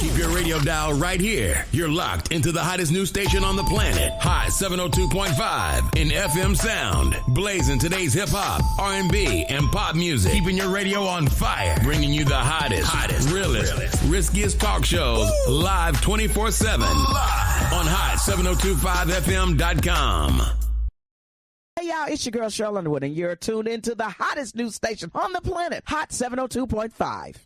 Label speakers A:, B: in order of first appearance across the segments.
A: Keep your radio dial right here. You're locked into the hottest news station on the planet. Hot 702.5 in FM sound. Blazing today's hip-hop, R&B, and pop music. Keeping your radio on fire. Bringing you the hottest, realest, riskiest talk shows live 24/7 on hot7025fm.com.
B: Hey y'all, it's your girl Cheryl Underwood, and you're tuned into the hottest news station on the planet, Hot 702.5.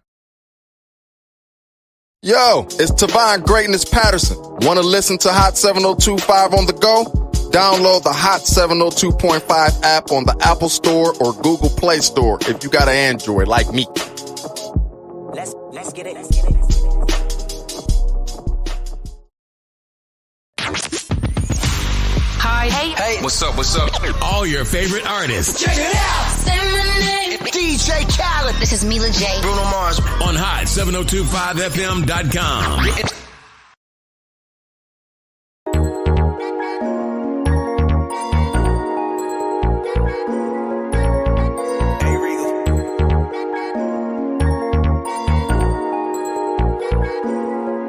C: Yo, it's Tavon Greatness Patterson. Want to listen to Hot 702.5 on the go? Download the Hot 702.5 app on the Apple Store or Google Play Store if you got an Android like me.
D: Let's get it.
E: Hi. Hey.
A: What's up? All your favorite artists.
E: Check it out. Say my name.
D: DJ Khaled.
E: This is Mila J.
D: Bruno Mars.
A: On hot7025fm.com.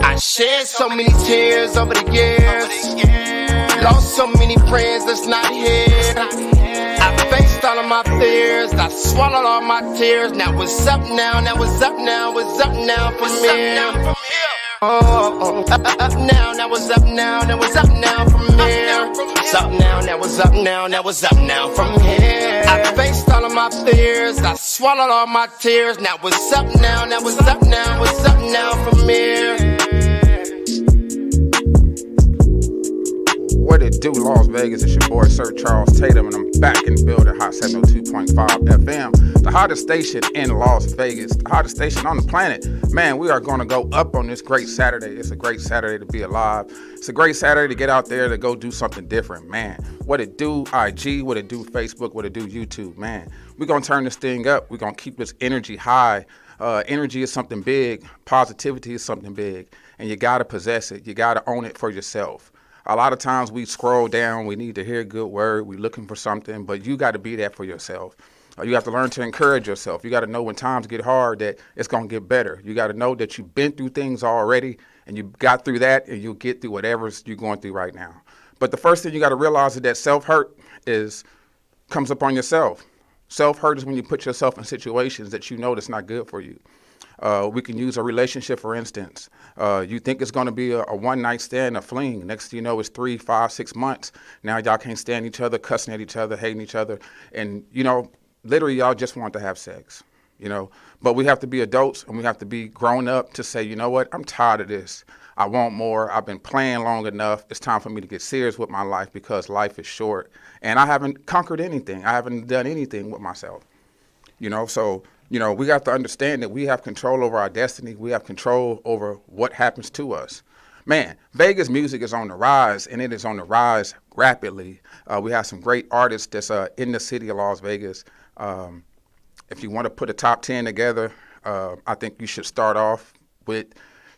F: I shared so many tears over the years. Lost so many friends that's not here. I faced all of my fears. I swallowed all my tears. Now what's up now? What's up now from here? Oh, up now. Now what's up now? What's up now from here? What's up now? What's up now? What's up now from here? I faced all of my fears. I swallowed all my tears. Now what's up now? What's up now? What's up now from here?
G: What it do, Las Vegas? It's your boy, Sir Charles Tatum, and I'm back in the building, Hot 702.5 FM, the hottest station in Las Vegas, the hottest station on the planet. Man, we are going to go up on this great Saturday. It's a great Saturday to be alive. It's a great Saturday to get out there to go do something different, man. What it do, IG, what it do, Facebook, what it do, YouTube, man. We're going to turn this thing up. We're going to keep this energy high. Energy is something big. Positivity is something big, and you got to possess it. You got to own it for yourself. A lot of times we scroll down, we need to hear a good word, we're looking for something, but you got to be that for yourself. You have to learn to encourage yourself. You got to know when times get hard that it's going to get better. You got to know that you've been through things already and you got through that and you'll get through whatever you're going through right now. But the first thing you got to realize is that self-hurt comes upon yourself. Self-hurt is when you put yourself in situations that you know that's not good for you. We can use a relationship, for instance. You think it's going to be a one-night stand, a fling. Next thing you know, it's 3, 5, 6 months. Now y'all can't stand each other, cussing at each other, hating each other. And, literally y'all just want to have sex, But we have to be adults and we have to be grown up to say, you know what, I'm tired of this. I want more. I've been playing long enough. It's time for me to get serious with my life because life is short. And I haven't conquered anything. I haven't done anything with myself, So, we have to understand that we have control over our destiny. We have control over what happens to us. Man, Vegas music is on the rise, and it is on the rise rapidly. We have some great artists that's in the city of Las Vegas. If you want to put a top 10 together, I think you should start off with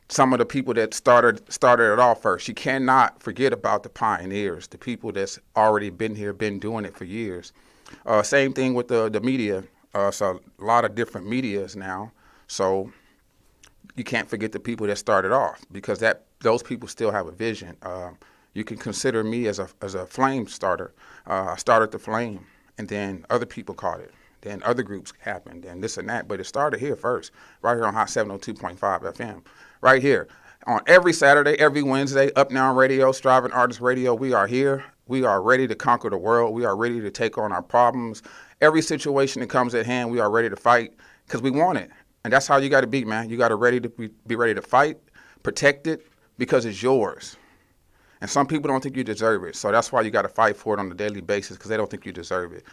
G: some of the people that started it off first. You cannot forget about the pioneers, the people that's already been here, been doing it for years. Same thing with the media. So a lot of different medias now. So you can't forget the people that started off because those people still have a vision. You can consider me as a flame starter. I started the flame, and then other people caught it. Then other groups happened, and this and that. But it started here first, right here on Hot 702.5 FM, right here. On every Saturday, every Wednesday, Up Now Radio, Striving Artist Radio, we are here. We are ready to conquer the world. We are ready to take on our problems. Every situation that comes at hand, we are ready to fight because we want it. And that's how you got to be, man. You got to be ready to fight, protect it because it's yours. And some people don't think you deserve it. So that's why you got to fight for it on a daily basis because they don't think you deserve it.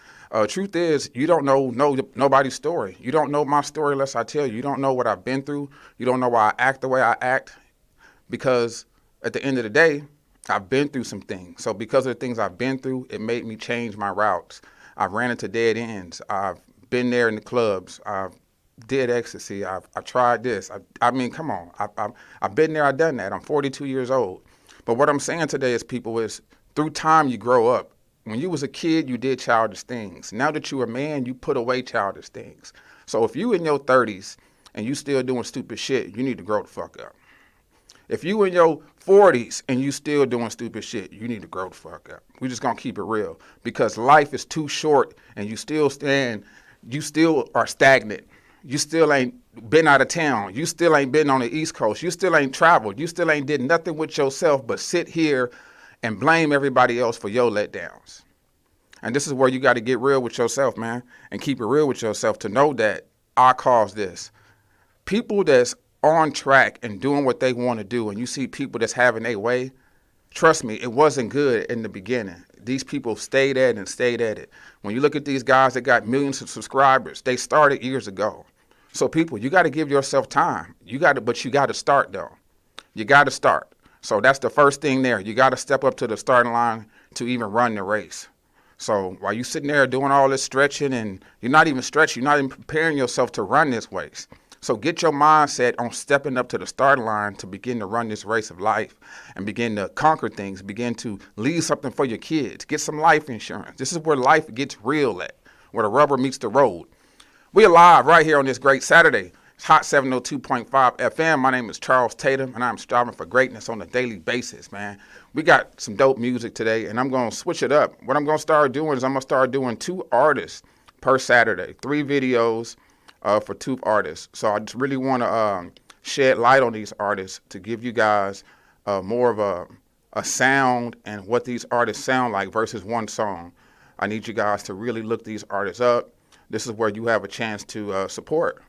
G: Truth is, you don't know nobody's story. You don't know my story unless I tell you. You don't know what I've been through. You don't know why I act the way I act because at the end of the day, I've been through some things. So because of the things I've been through, it made me change my routes. I've ran into dead ends. I've been there in the clubs. I've did ecstasy. I tried this. I mean, come on. I've been there. I've done that. I'm 42 years old. But what I'm saying today is people is through time you grow up. When you was a kid, you did childish things. Now that you're a man, you put away childish things. So if you in your 30s and you still doing stupid shit, you need to grow the fuck up. If you in your 40s and you still doing stupid shit, you need to grow the fuck up. We just gonna keep it real because life is too short and you still are stagnant. You still ain't been out of town. You still ain't been on the East Coast. You still ain't traveled. You still ain't did nothing with yourself but sit here and blame everybody else for your letdowns. And this is where you got to get real with yourself, man, and keep it real with yourself to know that I caused this. People that's on track and doing what they want to do, and you see people that's having their way, trust me, it wasn't good in the beginning. These people stayed at it and stayed at it. When you look at these guys that got millions of subscribers, they started years ago. So people, you got to give yourself time. But you got to start though. You got to start. So that's the first thing there. You got to step up to the starting line to even run the race. So while you sitting there doing all this stretching and you're not even stretching, you're not even preparing yourself to run this race. So get your mindset on stepping up to the starting line to begin to run this race of life and begin to conquer things, begin to leave something for your kids, get some life insurance. This is where life gets real at, where the rubber meets the road. We are live right here on this great Saturday. It's Hot 702.5 FM. My name is Charles Tatum, and I'm striving for greatness on a daily basis, man. We got some dope music today, and I'm going to switch it up. What I'm going to start doing is I'm going to start doing 2 artists per Saturday, 3 videos for 2 artists. So I just really want to shed light on these artists to give you guys more of a sound and what these artists sound like versus one song. I need you guys to really look these artists up. This is where you have a chance to support.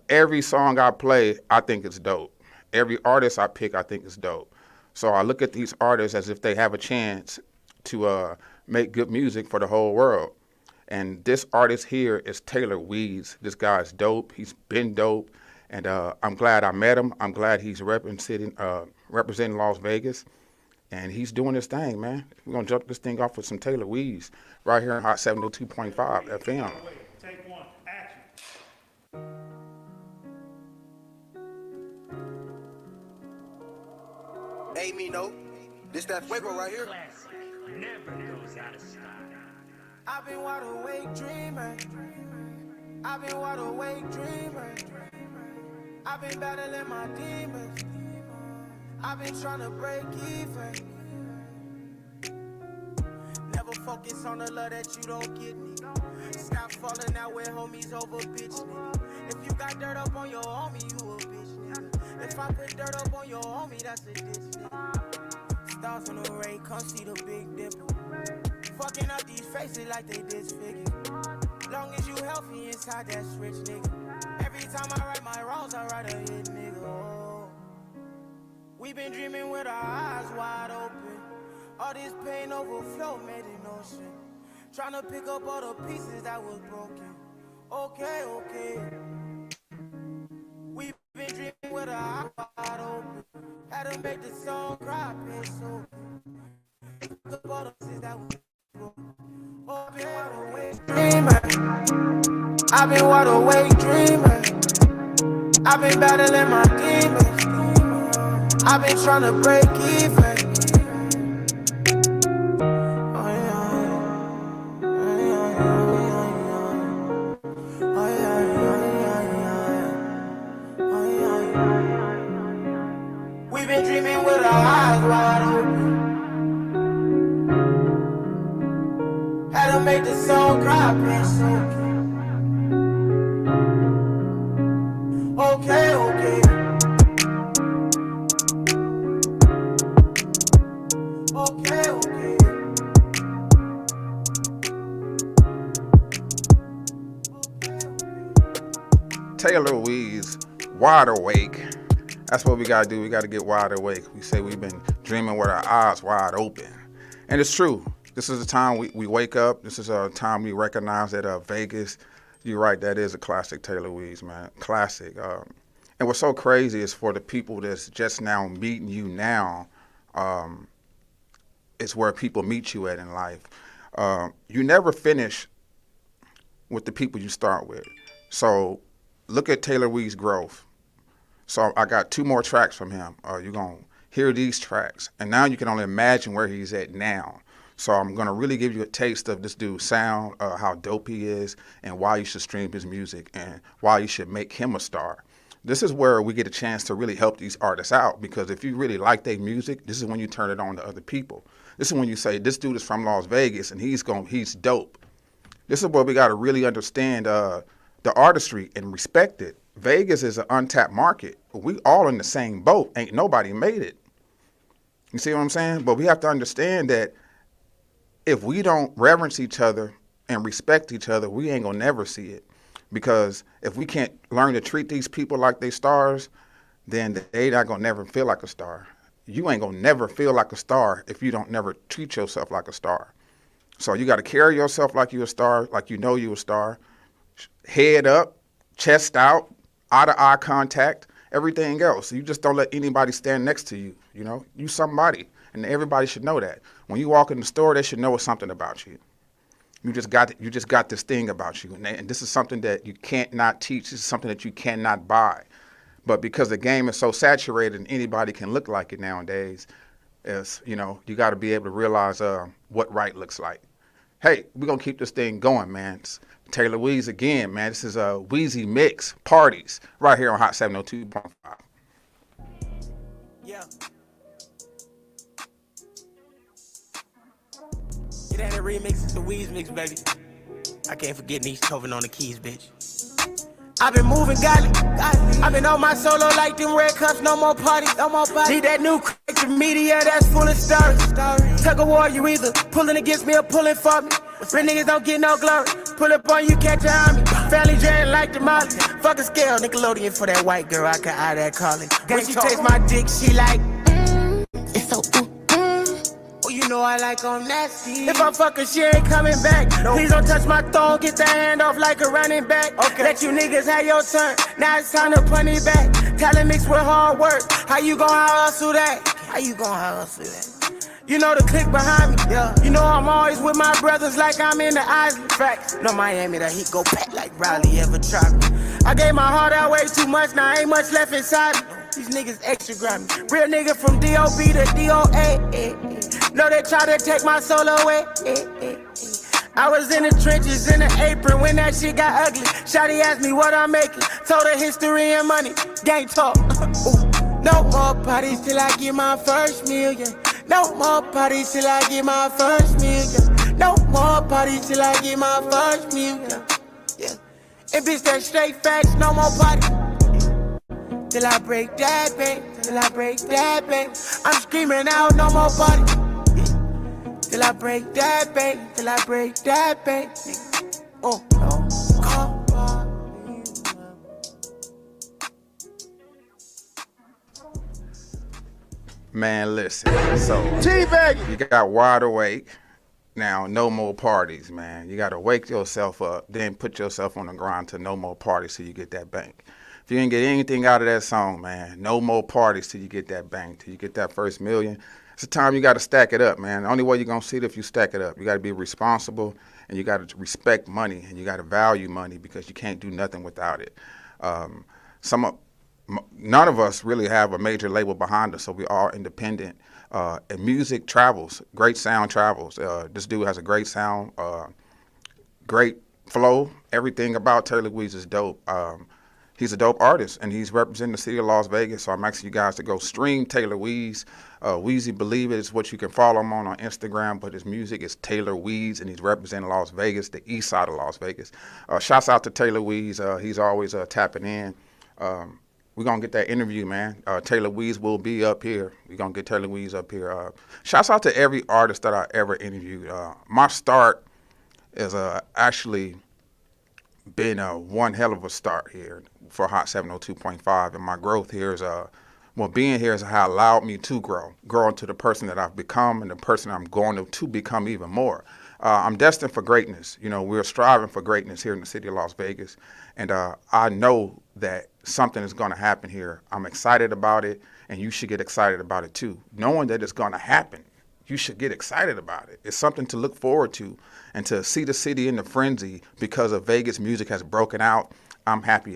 G: Every song I play, I think it's dope. Every artist I pick, I think is dope. So I look at these artists as if they have a chance to make good music for the whole world. And this artist here is Taylor Weeds. This guy is dope. He's been dope. And I'm glad I met him. I'm glad he's representing Las Vegas. And he's doing his thing, man. We're going to jump this thing off with some Taylor Weeds right here on Hot 702.5 FM.
H: Take one, action.
I: Hey, me know. This that fuego right here.
D: Never goes out of style.
J: I've been wide awake dreaming. I've been wide awake dreaming. I've been battling my demons. I've been trying to break even. Never focus on the love that you don't get me. Stop falling out with homies over bitch nigga. If you got dirt up on your homie, you a bitch nigga. If I put dirt up on your homie, that's a ditch nigga. Stars on the ray, come see the big dipper. Fucking up these faces like they disfigured. Long as you healthy inside, that's rich nigga. Every time I write my wrongs, I write a hit nigga. Oh. We been dreaming with our eyes wide open. All this pain overflow made an ocean. Tryna pick up all the pieces that was broken. Okay. We been dreaming with our eyes wide open. Had to make the song cry, been so. Pick up all the pieces that was broken. I've been wide awake dreaming. I've been wide awake dreaming. I've been battling my demons. I've been trying to break even. We've been dreaming with our eyes wide open. Had to make the song cry, been so. Okay.
G: Taylor Weeds, wide awake. That's what we gotta do. We gotta get wide awake. We say we've been dreaming with our eyes wide open. And it's true. This is the time we wake up. This is a time we recognize that Vegas, you're right, that is a classic Taylor Weeds, man. Classic. And what's so crazy is for the people that's just now meeting you now, it's where people meet you at in life. You never finish with the people you start with. So look at Taylor Weeds' growth. So I got 2 more tracks from him. You're going to hear these tracks. And now you can only imagine where he's at now. So I'm going to really give you a taste of this dude's sound, how dope he is, and why you should stream his music, and why you should make him a star. This is where we get a chance to really help these artists out, because if you really like their music, this is when you turn it on to other people. This is when you say, this dude is from Las Vegas and he's dope. This is where we got to really understand the artistry and respect it. Vegas is an untapped market. We all in the same boat. Ain't nobody made it. You see what I'm saying? But we have to understand that if we don't reverence each other and respect each other, we ain't gonna never see it. Because if we can't learn to treat these people like they stars, then they not gonna never feel like a star. You ain't gonna never feel like a star if you don't never treat yourself like a star. So you got to carry yourself like you a star, like you know you a star. Head up, chest out, eye to eye contact, everything else. You just don't let anybody stand next to you. You know, you somebody, and everybody should know that. When you walk in the store, they should know something about you. You just got this thing about you, and this is something that you can't not teach. This is something that you cannot buy. But because the game is so saturated and anybody can look like it nowadays, you got to be able to realize what right looks like. Hey, we're going to keep this thing going, man. It's Taylor Weeze again, man. This is a Weezy Mix Parties right here on Hot 702.5.
J: Yeah. It ain't a remix, it's a Weeze mix, baby. I can't forget Niche Tovin on the keys, bitch. I've been moving godly. I've been on my solo like them red cups, no more parties. Need that new crack media that's full of stories. Tug of war, you either pulling against me or pulling for me. Real niggas don't get no glory. Pull up on you, catch an army. Family drain like the molly. Fuck a scale, Nickelodeon for that white girl, I can eye that calling. When she takes my dick, she like, it's so Oh, you know I like on nasty. If I fuck her, she ain't coming back. Please don't touch my thong, get that hand off like a running back. Okay. Let you niggas have your turn. Now it's time to put it back. Talent mixed with hard work. How you gon' hustle that? How you gon' hustle that? You know the clique behind me. Yeah. You know I'm always with my brothers like I'm in the Isley. Facts. No Miami, that he go back like Riley ever tried me. I gave my heart out way too much, now ain't much left inside me. These niggas extra grimy. Real nigga from D.O.B. to D.O.A. No, they try to take my soul away. I was in the trenches in the apron when that shit got ugly. Shawty asked me what I'm making. Told her history and money. Gang talk. No more parties till I get my first million. No more parties till I get my first million. No more parties till I get my first million. Yeah. And bitch, that straight facts, no more parties. Till I break that bank, till I break that bank. I'm screaming out, no more parties. Till I break that bank, till I break that bank. Oh, no.
G: Man, listen. So you got Wide Awake. Now, no more parties, man. You got to wake yourself up, then put yourself on the grind to no more parties till you get that bank. If you didn't get anything out of that song, man, no more parties till you get that bank, till you get that first million. It's the time you got to stack it up, man. The only way you're going to see it if you stack it up. You got to be responsible, and you got to respect money, and you got to value money because you can't do nothing without it. None of us really have a major label behind us, so we are independent. And music travels, great sound travels. This dude has a great sound, great flow. Everything about Taylor Weeze is dope. He's a dope artist, and he's representing the city of Las Vegas, so I'm asking you guys to go stream Taylor Weeze. Weezy Believe It is what you can follow him on Instagram, but his music is Taylor Weeze, and he's representing Las Vegas, the east side of Las Vegas. Shouts out to Taylor Weeze. He's always tapping in. We're going to get that interview, man. Taylor Weeze will be up here. We're going to get Taylor Weeze up here. Shouts out to every artist that I ever interviewed. My start is actually been one hell of a start here for Hot 702.5. And my growth here is, being here is how it allowed me to grow into the person that I've become and the person I'm going to become even more. I'm destined for greatness. You know, we're striving for greatness here in the city of Las Vegas. And I know that something is going to happen here. I'm excited about it, and you should get excited about it too. Knowing that it's going to happen, you should get excited about it. It's something to look forward to, and to see the city in the frenzy because of Vegas music has broken out. I'm happy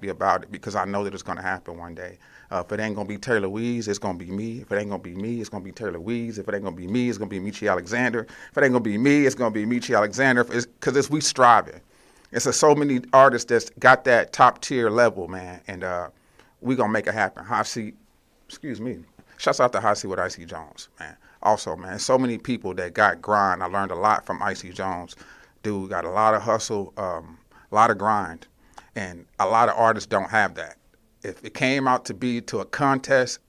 G: about it because I know that it's going to happen one day. If it ain't going to be Taylor Weeze, it's going to be me. If it ain't going to be me, it's going to be Taylor Weeze. If it ain't going to be me, it's going to be Michi Alexander. If it ain't going to be me, it's going to be Michi Alexander because it's we striving. It's so many artists that's got that top tier level, man. And we gonna make it happen. Excuse me. Shouts out to Hot Seat with Icy Jones, man. Also, man, so many people that got grind. I learned a lot from Icy Jones. Dude got a lot of hustle, a lot of grind, and a lot of artists don't have that. If it came out to be to a contest,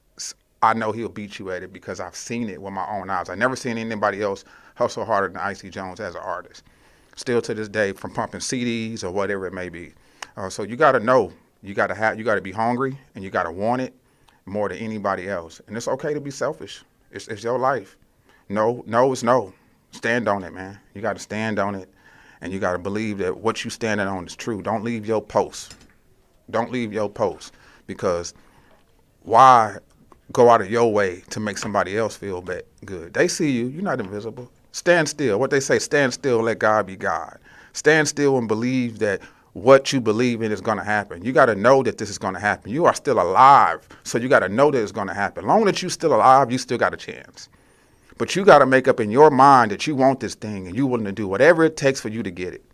G: I know he'll beat you at it because I've seen it with my own eyes. I never seen anybody else hustle harder than Icy Jones as an artist. Still to this day, from pumping CDs or whatever it may be. So you got to know, you got to be hungry, and you got to want it more than anybody else. And it's okay to be selfish. It's your life. No is no. Stand on it, man. You got to stand on it, and you got to believe that what you standing on is true. Don't leave your post. Don't leave your post, because why go out of your way to make somebody else feel good? They see you. You're not invisible. Stand still. What they say, stand still and let God be God. Stand still and believe that what you believe in is going to happen. You got to know that this is going to happen. You are still alive, so you got to know that it's going to happen. As long as you're still alive, you still got a chance. But you got to make up in your mind that you want this thing and you're willing to do whatever it takes for you to get it.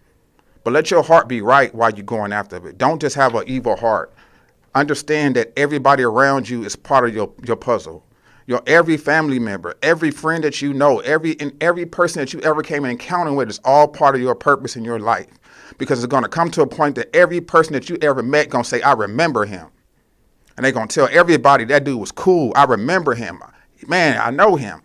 G: But let your heart be right while you're going after it. Don't just have an evil heart. Understand that everybody around you is part of your puzzle. Every family member, every friend that you know, every person that you ever came in encounter with is all part of your purpose in your life. Because it's going to come to a point that every person that you ever met going to say, I remember him. And they're going to tell everybody that dude was cool. I remember him. Man, I know him.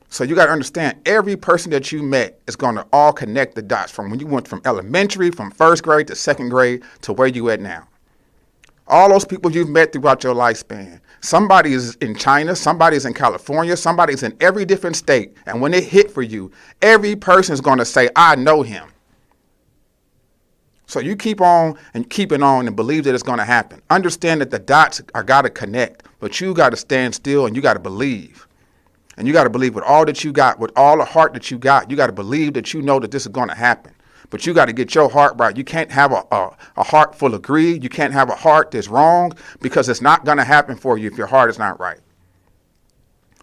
G: So you got to understand, every person that you met is going to all connect the dots from when you went from elementary, from first grade to second grade to where you at now. All those people you've met throughout your lifespan. Somebody is in China, somebody's in California, somebody's in every different state. And when it hit for you, every person is going to say, I know him. So you keep on and keeping on and believe that it's going to happen. Understand that the dots are got to connect, but you got to stand still and you got to believe. And you got to believe with all that you got, with all the heart that you got, you got to believe that you know that this is going to happen. But you got to get your heart right. You can't have a heart full of greed. You can't have a heart that's wrong, because it's not going to happen for you if your heart is not right.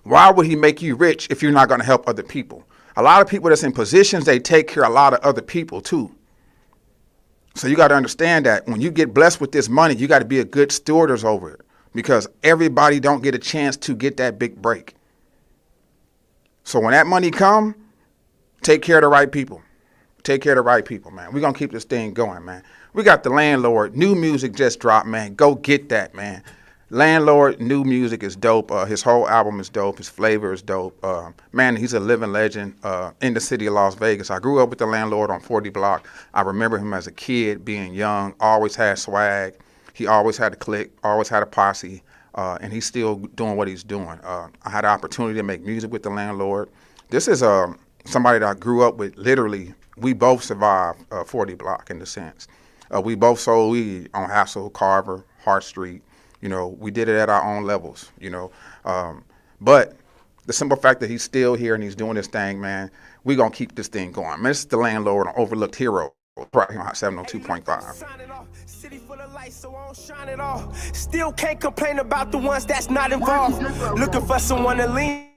G: Why would he make you rich if you're not going to help other people? A lot of people that's in positions, they take care of a lot of other people too. So you got to understand that when you get blessed with this money, you got to be a good stewardess over it, because everybody don't get a chance to get that big break. So when that money come, take care of the right people. Take care of the right people, man. We're going to keep this thing going, man. We got The Landlord. New music just dropped, man. Go get that, man. Landlord, new music is dope. His whole album is dope. His flavor is dope. Man, he's a living legend in the city of Las Vegas. I grew up with The Landlord on 40 Block. I remember him as a kid, being young, always had swag. He always had a clique, always had a posse, and he's still doing what he's doing. I had the opportunity to make music with The Landlord. This is somebody that I grew up with. Literally, we both survived 40 Block in the sense. We both sold weed on Hassel, Carver, Hart Street. You know, we did it at our own levels, you know. But the simple fact that he's still here and he's doing this thing, man, we're going to keep this thing going. Man, this is The Landlord on Overlooked Hero, right here on 702.5.
J: City full of lights, so I don't shine it all. Still can't complain about the ones that's not involved. Looking for someone to lean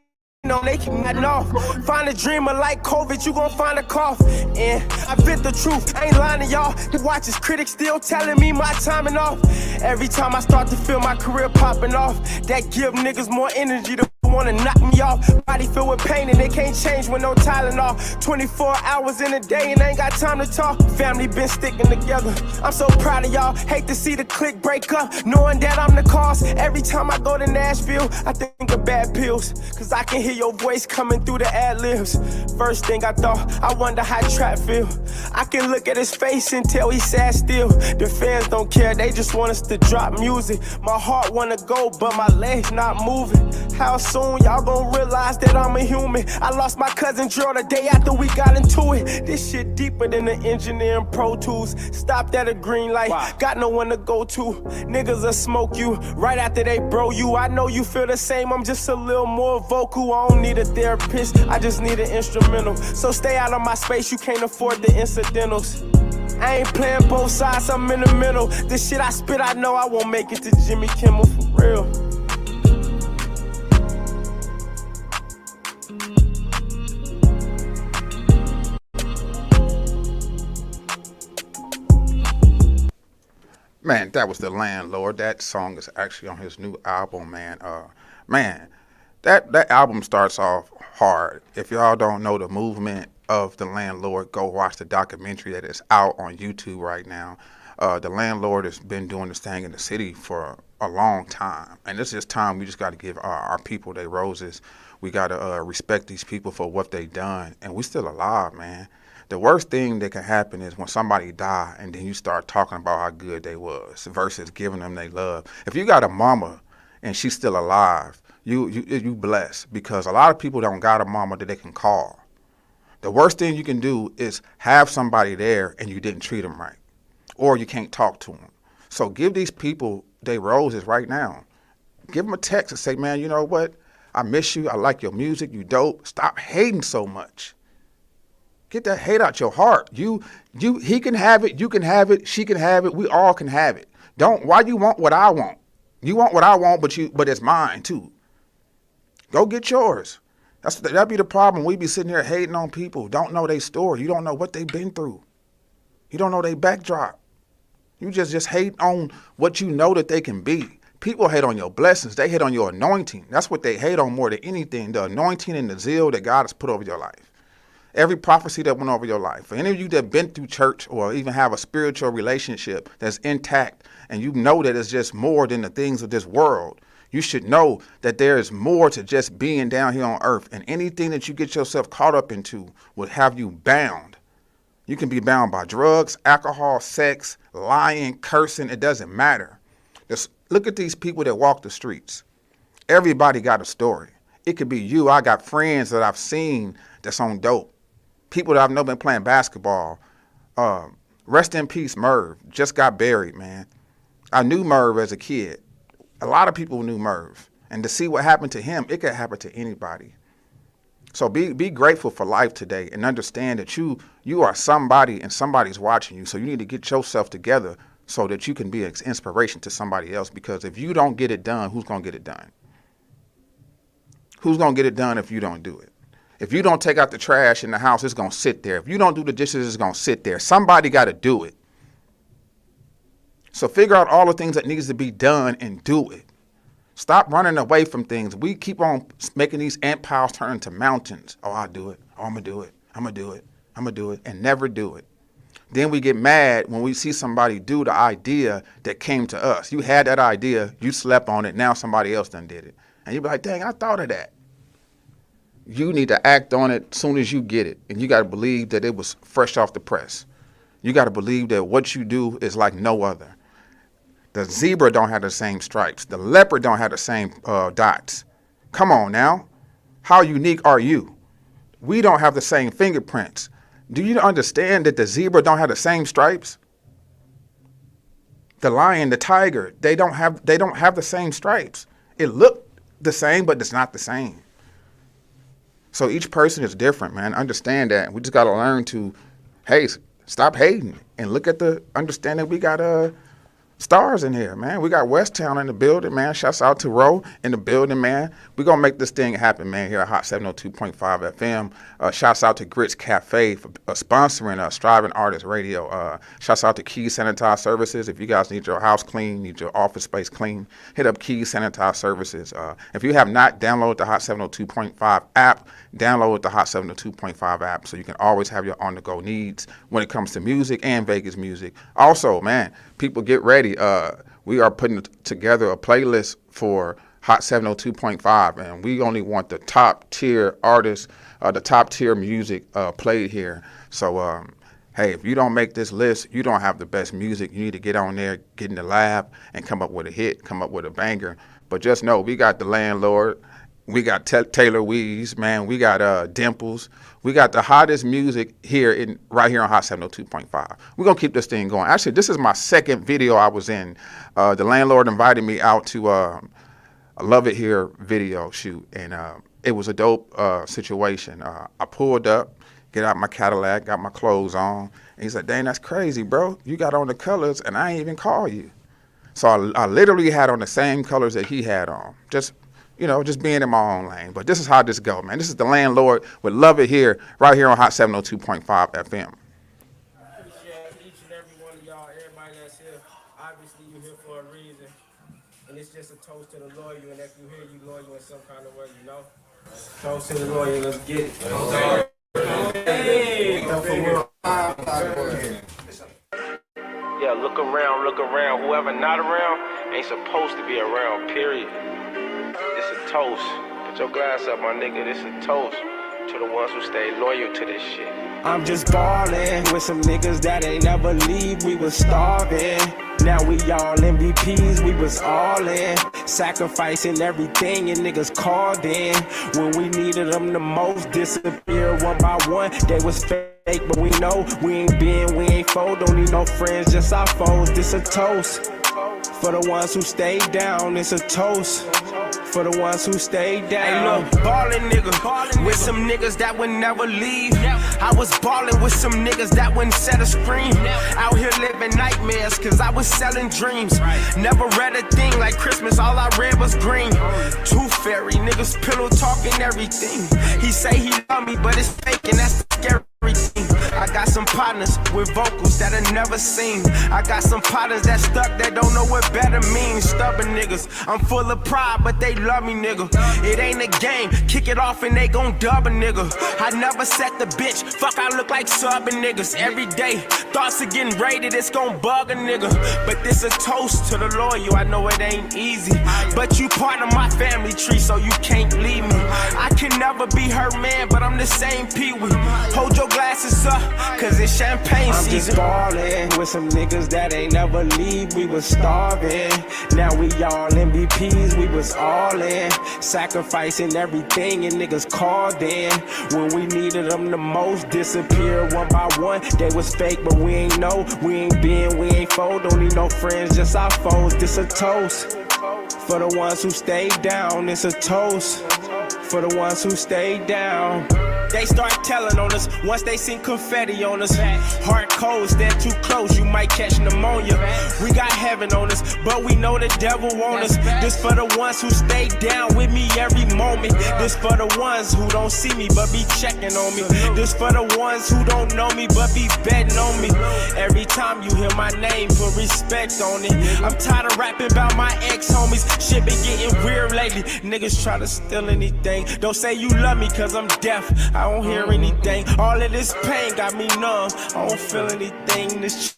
J: on, they keep nothing off. Find a dreamer like COVID, you gon' find a cough. And I bit the truth, I ain't lying to y'all. The watchers, critics still telling me my timing off. Every time I start to feel my career popping off, that give niggas more energy to wanna knock me off. Body filled with pain and they can't change with no Tylenol. 24 hours in a day and I ain't got time to talk. Family been sticking together, I'm so proud of y'all. Hate to see the clique break up, knowing that I'm the cause. Every time I go to Nashville, I think of bad pills, cause I can hear your voice coming through the ad-libs. First thing I thought, I wonder how Trap feel. I can look at his face and tell he's sad still. The fans don't care, they just want us to drop music. My heart wanna go, but my legs not moving. How soon y'all gon' realize that I'm a human? I lost my cousin Drill the day after we got into it. This shit deeper than the engineering Pro Tools. Stopped at a green light, got no one to go to. Niggas will smoke you right after they bro you. I know you feel the same, I'm just a little more vocal. I don't need a therapist, I just need an instrumental. So stay out of my space, you can't afford the incidentals. I ain't playing both sides, I'm in the middle. This shit I spit, I know I won't make it to Jimmy Kimmel for real.
G: Man, that was The Landlord. That song is actually on his new album, man. Man, that album starts off hard. If y'all don't know the movement of The Landlord, go watch the documentary that is out on YouTube right now. The Landlord has been doing this thing in the city for a long time, and this is time we just got to give our people their roses. We got to respect these people for what they done, and we still alive, man. The worst thing that can happen is when somebody die and then you start talking about how good they was versus giving them their love. If you got a mama and she's still alive, you blessed, because a lot of people don't got a mama that they can call. The worst thing you can do is have somebody there and you didn't treat them right, or you can't talk to them. So give these people their roses right now. Give them a text and say, man, you know what? I miss you. I like your music. You dope. Stop hating so much. Get that hate out your heart. He can have it. You can have it. She can have it. We all can have it. Why you want what I want? You want what I want, but it's mine too. Go get yours. That'd be the problem. We be sitting here hating on people. Don't know their story. You don't know what they've been through. You don't know their backdrop. You just hate on what you know that they can be. People hate on your blessings. They hate on your anointing. That's what they hate on more than anything. The anointing and the zeal that God has put over your life. Every prophecy that went over your life. For any of you that have been through church or even have a spiritual relationship that's intact, and you know that it's just more than the things of this world, you should know that there is more to just being down here on earth. And anything that you get yourself caught up into will have you bound. You can be bound by drugs, alcohol, sex, lying, cursing. It doesn't matter. Just look at these people that walk the streets. Everybody got a story. It could be you. I got friends that I've seen that's on dope. People that I've known been playing basketball. Rest in peace, Merv. Just got buried, man. I knew Merv as a kid. A lot of people knew Merv. And to see what happened to him, it could happen to anybody. So be grateful for life today and understand that you are somebody and somebody's watching you. So you need to get yourself together so that you can be an inspiration to somebody else. Because if you don't get it done, who's going to get it done? Who's going to get it done if you don't do it? If you don't take out the trash in the house, it's going to sit there. If you don't do the dishes, it's going to sit there. Somebody got to do it. So figure out all the things that needs to be done and do it. Stop running away from things. We keep on making these ant piles turn into mountains. Oh, I'll do it. Oh, I'm going to do it. I'm going to do it. I'm going to do it, and never do it. Then we get mad when we see somebody do the idea that came to us. You had that idea. You slept on it. Now somebody else done did it. And you be like, dang, I thought of that. You need to act on it as soon as you get it. And you got to believe that it was fresh off the press. You got to believe that what you do is like no other. The zebra don't have the same stripes. The leopard don't have the same dots. Come on now. How unique are you? We don't have the same fingerprints. Do you understand that the zebra don't have the same stripes? The lion, the tiger, they don't have the same stripes. It looked the same, but it's not the same. So each person is different, man. Understand that. We just got to learn to, hey, stop hating and look at the understanding. We got stars in here, man. We got Westtown in the building, man. Shouts out to Roe in the building, man. We're going to make this thing happen, man, here at Hot 702.5 FM. Shouts out to Grits Cafe for sponsoring Striving Artist Radio. Shouts out to Keys Sanitize Services. If you guys need your house clean, need your office space clean, hit up Keys Sanitize Services. If you have not downloaded the Hot 702.5 app, download the Hot 702.5 app so you can always have your on-the-go needs when it comes to music and Vegas music. Also, man, people get ready. We are putting together a playlist for Hot 702.5, and we only want the top tier artists, the top tier music played here. So, hey, if you don't make this list, you don't have the best music. You need to get on there, get in the lab, and come up with a hit, come up with a banger. But just know, we got The Landlord. We got Taylor Weeze, man. We got Dimples. We got the hottest music right here on Hot 702.5. We're going to keep this thing going. Actually, this is my second video I was in. The Landlord invited me out to a Love It Here video shoot, and it was a dope situation. I pulled up, get out my Cadillac, got my clothes on, and he said, dang, that's crazy, bro. You got on the colors, and I ain't even call you. So I literally had on the same colors that he had on, just being in my own lane. But this is how this go, man. This is The Landlord with Love It Here, right here on Hot 702.5 FM.
J: Appreciate each and every one of y'all, everybody that's here.
K: obviously you're here for a reason. And it's just a toast to the loyal, and if you hear you loyal in some kind of way, you know? Toast to the loyal, let's get it. Hey, yeah, look around. Whoever not around ain't supposed to be around, period. It's a toast. Put your glass up, my nigga. This a toast to the ones who stay loyal to this shit. I'm just ballin' with some niggas that ain't never leave. We was starving. Now we all MVPs, we was all in. Sacrificing everything and niggas called in. When we needed them the most, disappeared one by one. They was fake, but we know we ain't fold. Don't need no friends, just our foes. This a toast for the ones who stayed down. It's a toast for the ones who stayed down. Hey, look, ballin' nigga, with some niggas that would never leave. I was ballin' with some niggas that wouldn't set a scream. Out here living nightmares, cause I was selling dreams. Never read a thing like Christmas, all I read was green. Tooth fairy, niggas pillow talking everything. He say he love me, but it's fake and that's the scary thing. I got some partners with vocals that I never seen. I got some partners that stuck that don't know what better means. Stubborn niggas, I'm full of pride, but they love me, nigga. It ain't a game, kick it off and they gon' dub a nigga. I never set the bitch, fuck I look like subbing niggas. Every day, thoughts of getting raided, it's gon' bug a nigga. But this a toast to the loyal, I know it ain't easy. But you part of my family tree, so you can't leave me. I can never be her man, but I'm the same Pee-wee. Hold your glasses up, cause it's champagne season. I'm just ballin' with some niggas that ain't never leave. We was starving. Now we all MVPs. We was all in. Sacrificing everything and niggas called in. When we needed them the most, disappeared one by one. They was fake, but we ain't know. We ain't fold. Don't need no friends, just our foes. This a toast for the ones who stayed down. It's a toast for the ones who stayed down. They start telling on us once they seen confetti on us. Heart cold, stand too close, you might catch pneumonia. We got heaven on us, but we know the devil want us. This for the ones who stay down with me every moment. This for the ones who don't see me but be checking on me. This for the ones who don't know me but be betting on me. Every time you hear my name, put respect on it. I'm tired of rapping about my ex-homies. Shit been getting weird lately. Niggas try to steal anything. Don't say you love me cause I'm deaf. I don't hear anything. All of this pain got me numb. I don't feel anything. This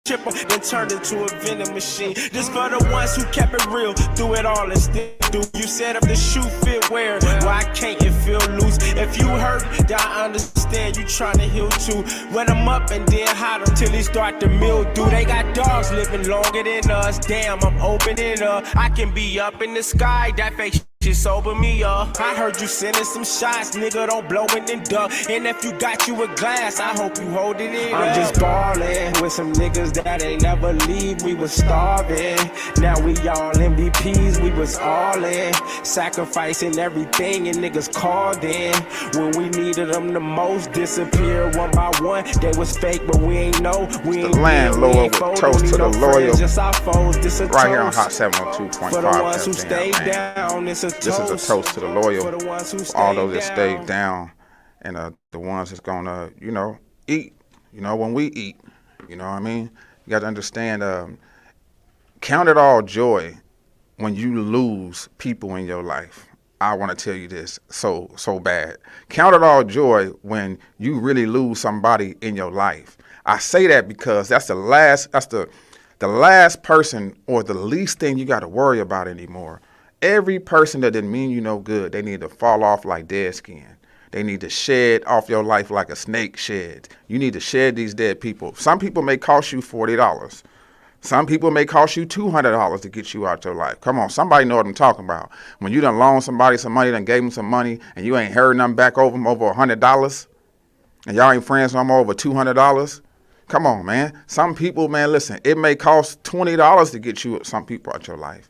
K: chipper then turned into a vending machine. This for the ones who kept it real through it all and still do. You said if the shoe fit, wear it. Why can't it feel loose? If you hurt, then I understand you trying to heal too. Wet them up and then hide them till they start to mildew. They got dogs living longer than us. Damn, I'm opening up. I can be up in the sky. That fake shit sober me up. I heard you sending some shots, nigga, don't blow it and duck. And if you got you a glass, I hope you hold it in. I'm just ballin' with some niggas that ain't never leave. We was starving. Now we all MVPs, we was all in. Sacrificing everything and niggas called in. When we needed them the most, disappeared one by one. They was fake, but we ain't know. We ain't
G: the landlord with toast to the loyal.
K: Just our foes. This a
G: right
K: toast
G: here on Hot 702.5.
K: for the ones who stayed down. This is a toast to the loyal, all those that stayed down, and the ones that's gonna, eat. When we eat, you know what I mean? You got to understand, count it all joy when you lose people in your life. I want to tell you this so bad. Count it all joy when you really lose somebody in your life. I say that because that's the last person or the least thing you got to worry about anymore. Every person that didn't mean you no good, they need to fall off like dead skin. They need to shed off your life like a snake sheds. You need to shed these dead people. Some people may cost you $40. Some people may cost you $200 to get you out your life. Come on, somebody know what I'm talking about. When you done loaned somebody some money, done gave them some money, and you ain't heard nothing back over them over $100, and y'all ain't friends no more over $200. Come on, man. Some people, man, listen, it may cost $20 to get you some people out your life.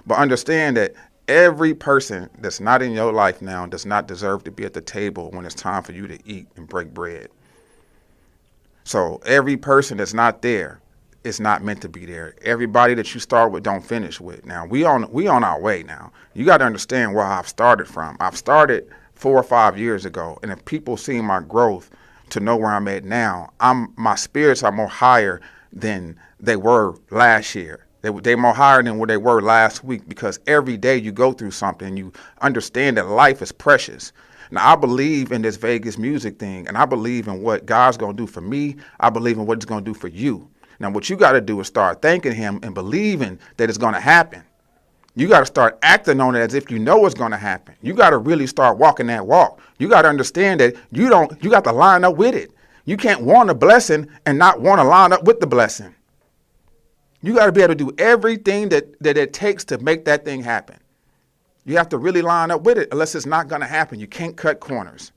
K: But understand that every person that's not in your life now does not deserve to be at the table when it's time for you to eat and break bread. So every person that's not there is not meant to be there. Everybody that you start with don't finish with. Now, we on our way now. You got to understand where I've started from. I've started 4 or 5 years ago, and if people see my growth to know where I'm at now, my spirits are more higher
G: than they were last year. They're more higher than what they were last week, because every day you go through something, you understand that life is precious. Now, I believe in this Vegas music thing, and I believe in what God's going to do for me. I believe in what he's going to do for you. Now, what you got to do is start thanking him and believing that it's going to happen. You got to start acting on it as if you know it's going to happen. You got to really start walking that walk. You got to understand that you got to line up with it. You can't want a blessing and not want to line up with the blessing. You got to be able to do everything that it takes to make that thing happen. You have to really line up with it, unless it's not going to happen. You can't cut corners.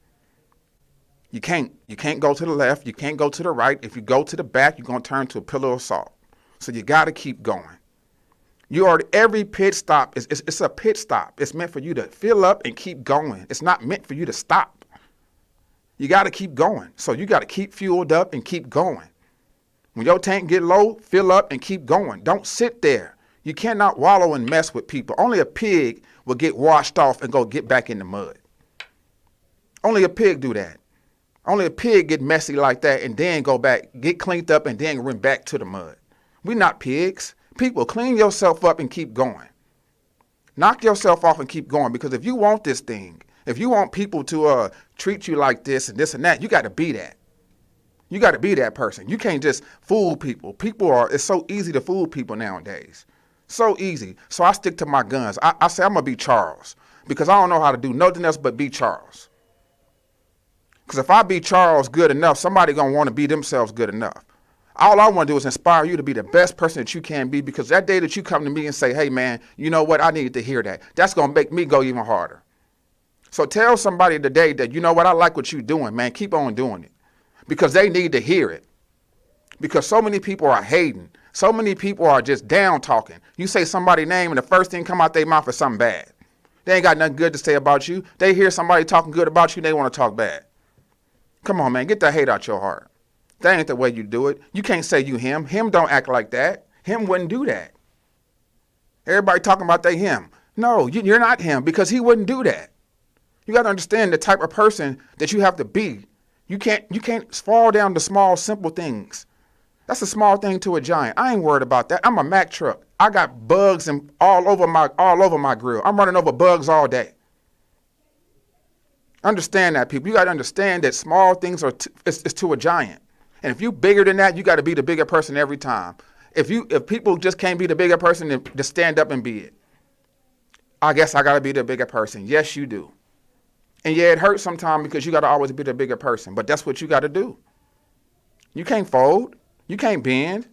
G: You can't go to the left. You can't go to the right. If you go to the back, you're going to turn to a pillar of salt. So you got to keep going. Every pit stop it's a pit stop. It's meant for you to fill up and keep going. It's not meant for you to stop. You got to keep going. So you got to keep fueled up and keep going. When your tank get low, fill up and keep going. Don't sit there. You cannot wallow and mess with people. Only a pig will get washed off and go get back in the mud. Only a pig do that. Only a pig get messy like that and then go back, get cleaned up and then run back to the mud. We're not pigs. People, clean yourself up and keep going. Knock yourself off and keep going, because if you want this thing, if you want people to treat you like this and that, you got to be that. You got to be that person. You can't just fool people. It's so easy to fool people nowadays. So easy. So I stick to my guns. I say I'm going to be Charles, because I don't know how to do nothing else but be Charles. Because if I be Charles good enough, somebody going to want to be themselves good enough. All I want to do is inspire you to be the best person that you can be, because that day that you come to me and say, hey, man, you know what? I needed to hear that. That's going to make me go even harder. So tell somebody today that, you know what? I like what you're doing, man. Keep on doing it, because they need to hear it. Because so many people are hating. So many people are just down talking. You say somebody's name and the first thing come out their mouth is something bad. They ain't got nothing good to say about you. They hear somebody talking good about you, they want to talk bad. Come on, man. Get that hate out your heart. That ain't the way you do it. You can't say you him. Him don't act like that. Him wouldn't do that. Everybody talking about they him. No, you're not him, because he wouldn't do that. You got to understand the type of person that you have to be. You can't fall down to small, simple things. That's a small thing to a giant. I ain't worried about that. I'm a Mack truck. I got bugs all over my grill. I'm running over bugs all day. Understand that, people. You got to understand that small things it's to a giant. And if you bigger than that, you got to be the bigger person every time. If people just can't be the bigger person, then just stand up and be it. I guess I got to be the bigger person. Yes, you do. And yeah, it hurts sometimes, because you got to always be the bigger person. But that's what you got to do. You can't fold. You can't bend.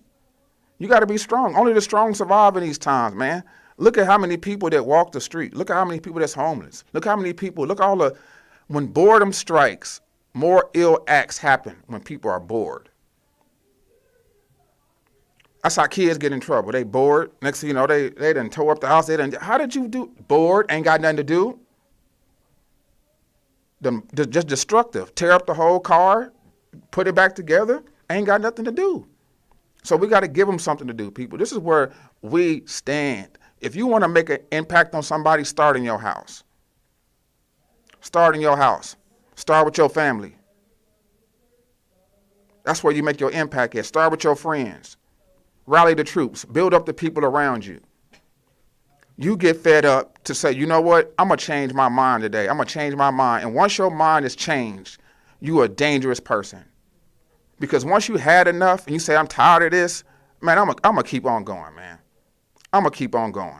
G: You got to be strong. Only the strong survive in these times, man. Look at how many people that walk the street. Look at how many people that's homeless. Look how many people. When boredom strikes, more ill acts happen when people are bored. That's how kids get in trouble. They bored. Next thing you know, they done tore up the house. How did you do? Bored, ain't got nothing to do. Just destructive. Tear up the whole car, put it back together, ain't got nothing to do. So we got to give them something to do, people. This is where we stand. If you want to make an impact on somebody, start in your house. Start in your house. Start with your family. That's where you make your impact at. Start with your friends. Rally the troops. Build up the people around you. You get fed up to say, you know what? I'm going to change my mind today. I'm going to change my mind. And once your mind is changed, you're a dangerous person. Because once you had enough and you say, I'm tired of this, man, I'm going to keep on going, man. I'm going to keep on going.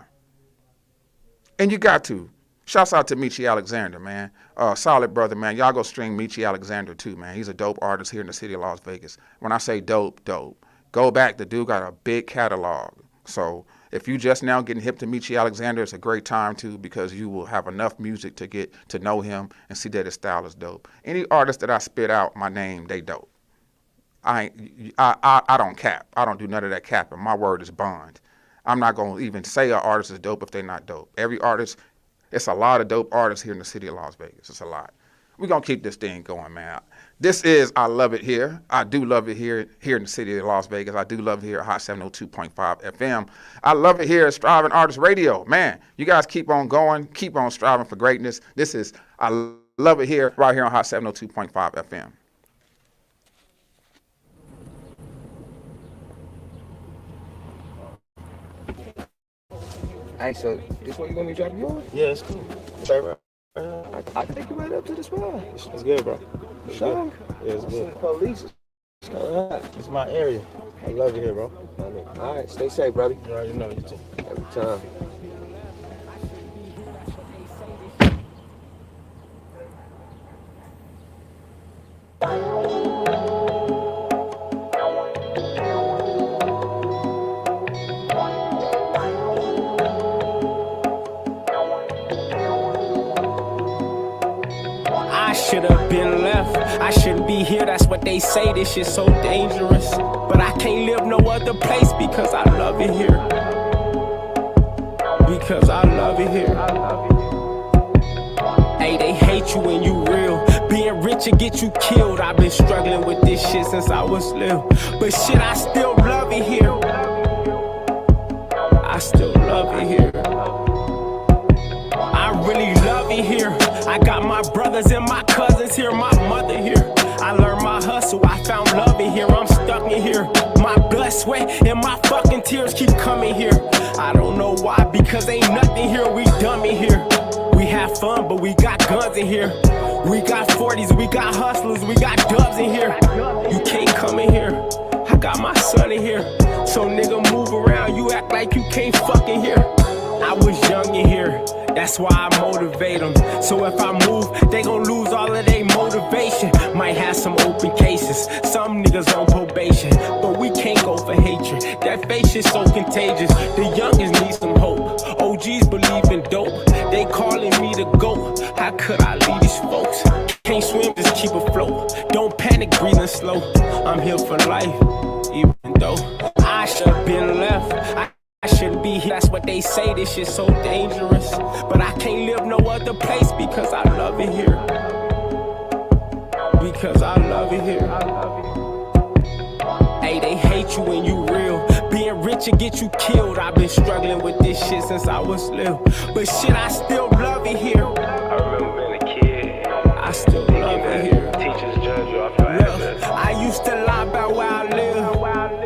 G: And you got to. Shouts out to Michi Alexander, man. Solid brother, man. Y'all go stream Michi Alexander too, man. He's a dope artist here in the city of Las Vegas. When I say dope, dope. Go back. The dude got a big catalog. So if you just now getting hip to Michi Alexander, it's a great time too, because you will have enough music to get to know him and see that his style is dope. Any artist that I spit out my name, they dope. I don't cap. I don't do none of that capping. My word is bond. I'm not going to even say an artist is dope if they're not dope. Every artist, it's a lot of dope artists here in the city of Las Vegas. It's a lot. We're going to keep this thing going, man. This is I Love It Here. I do love it here in the city of Las Vegas. I do love it here at Hot 702.5 FM. I love it here at Striving Artist Radio. Man, you guys keep on going. Keep on striving for greatness. This is I Love It Here right here on Hot 702.5 FM.
L: Hey, so this way you want me to drop you off?
K: Yeah, it's cool. Straight right.
L: I can take you right up to the spot.
K: It's good, bro. It's
L: Sure.
K: good. Yeah, it's good.
L: The police is kind of hot.
K: It's my area. I love it here, bro.
L: All right, stay safe, brother.
K: You already know, you too.
L: Every time.
M: I should have been left. I shouldn't be here. That's what they say. This shit's so dangerous. But I can't live no other place because I love it here. Because I love it here. Hey, they hate you when you real. Being rich and get you killed. I've been struggling with this shit since I was little. But shit, I still love it here. I still love it here. I really love it here. I got my brothers and my cousins here, my mother here. I learned my hustle, I found love in here. I'm stuck in here. My blood, sweat, and my fucking tears keep coming here. I don't know why, because ain't nothing here. We dumb in here. We have fun, but we got guns in here. We got 40s, we got hustlers, we got dubs in here. You can't come in here. I got my son in here. So nigga, move around. You act like you can't fucking hear. I was young in here. That's why I motivate them. So if I move, they gon' lose all of their motivation. Might have some open cases, some niggas on probation. But we can't go for hatred. That face is so contagious. The youngest need some hope. OGs believe in dope. They calling me the GOAT. How could I leave these folks? Can't swim, just keep afloat. Don't panic, breathing slow. I'm here for life, even though I should've been left. I shouldn't be here, that's what they say, this shit's so dangerous. But I can't live no other place because I love it here. Because I love it here. Hey, they hate you when you real. Being rich and get you killed. I've been struggling with this shit since I was little. But shit, I still love it here.
K: I remember being a kid.
M: I still love it here.
K: Teachers judge you off your address.
M: I used to lie about where I live.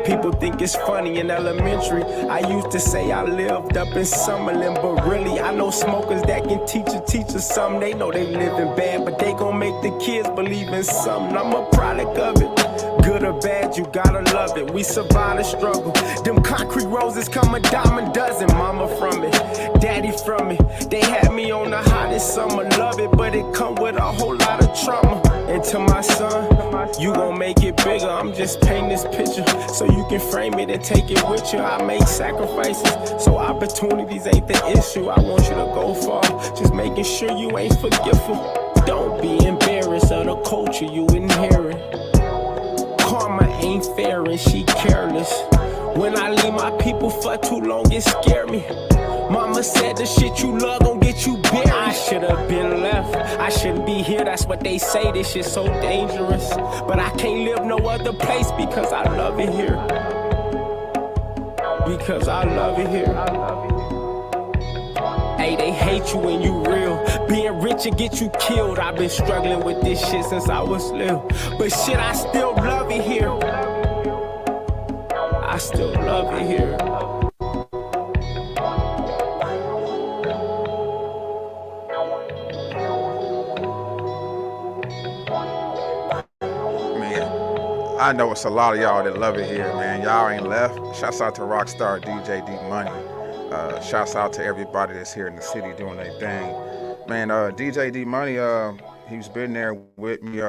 M: People think it's funny in elementary. I used to say I lived up in Summerlin, but really I know smokers that can teach a teacher something. They know they living bad, but they gon' make the kids believe in something. I'm a product of it. Good or bad, you gotta love it. We survive the struggle. Them concrete roses come a dime a dozen. Mama from it, daddy from it. They had me on the hottest summer. Love it, but it come with a whole lot of trauma. And to my son, you gon' make it bigger. I'm just painting this picture so you can frame it and take it with you. I make sacrifices, so opportunities ain't the issue. I want you to go far, just making sure you ain't forgetful. Don't be embarrassed of the culture you inherit. Karma ain't fair and she careless. When I leave my people for too long, it scared me. Mama said the shit you love gon' get you buried. I should've been left. I shouldn't be here. That's what they say. This shit's so dangerous. But I can't live no other place because I love it here. Because I love it here. Hey, they hate you when you real. Being rich and get you killed. I've been struggling with this shit since I was little. But shit, I still love it here. I still love it here.
G: I know it's a lot of y'all that love it here, man. Y'all ain't left. Shouts out to Rockstar DJ D Money. Shouts out to everybody that's here in the city doing their thing. Man, DJ D Money, he's been there with me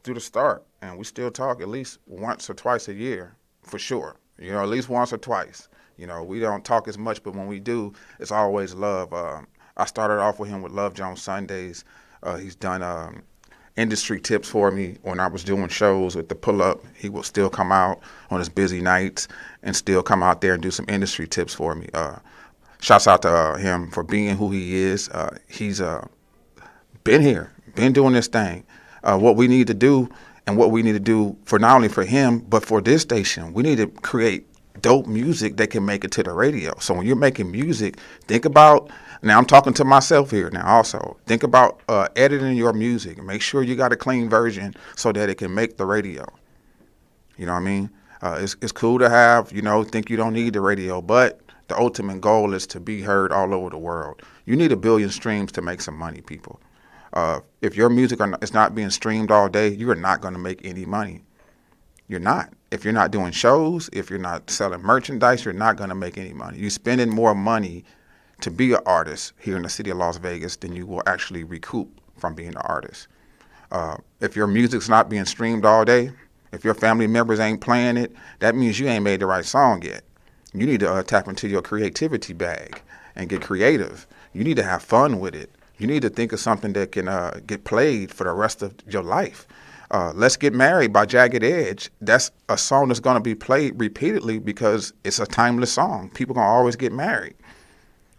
G: through the start, and we still talk at least once or twice a year, for sure. You know, at least once or twice. You know, we don't talk as much, but when we do, it's always love. I started off with him with Love Jones Sundays. He's done industry tips for me when I was doing shows with the pull-up. He will still come out on his busy nights and still come out there and do some industry tips for me. Shouts out to him for being who he is. He's been here, been doing this thing. What we need to do and what we need to do for not only for him, but for this station, we need to create dope music that can make it to the radio. So when you're making music, think about, now I'm talking to myself here now also, think about editing your music. Make sure you got a clean version so that it can make the radio. You know what I mean? It's cool to have, think you don't need the radio, but The ultimate goal is to be heard all over the world. You need 1 billion streams to make some money, people. If your music is not being streamed all day, you are not going to make any money. You're not. If you're not doing shows, if you're not selling merchandise, you're not going to make any money. You're spending more money to be an artist here in the city of Las Vegas than you will actually recoup from being an artist. If your music's not being streamed all day, if your family members ain't playing it, that means you ain't made the right song yet. You need to tap into your creativity bag and get creative. You need to have fun with it. You need to think of something that can get played for the rest of your life. Let's Get Married by Jagged Edge. That's a song that's going to be played repeatedly because it's a timeless song. People going to always get married.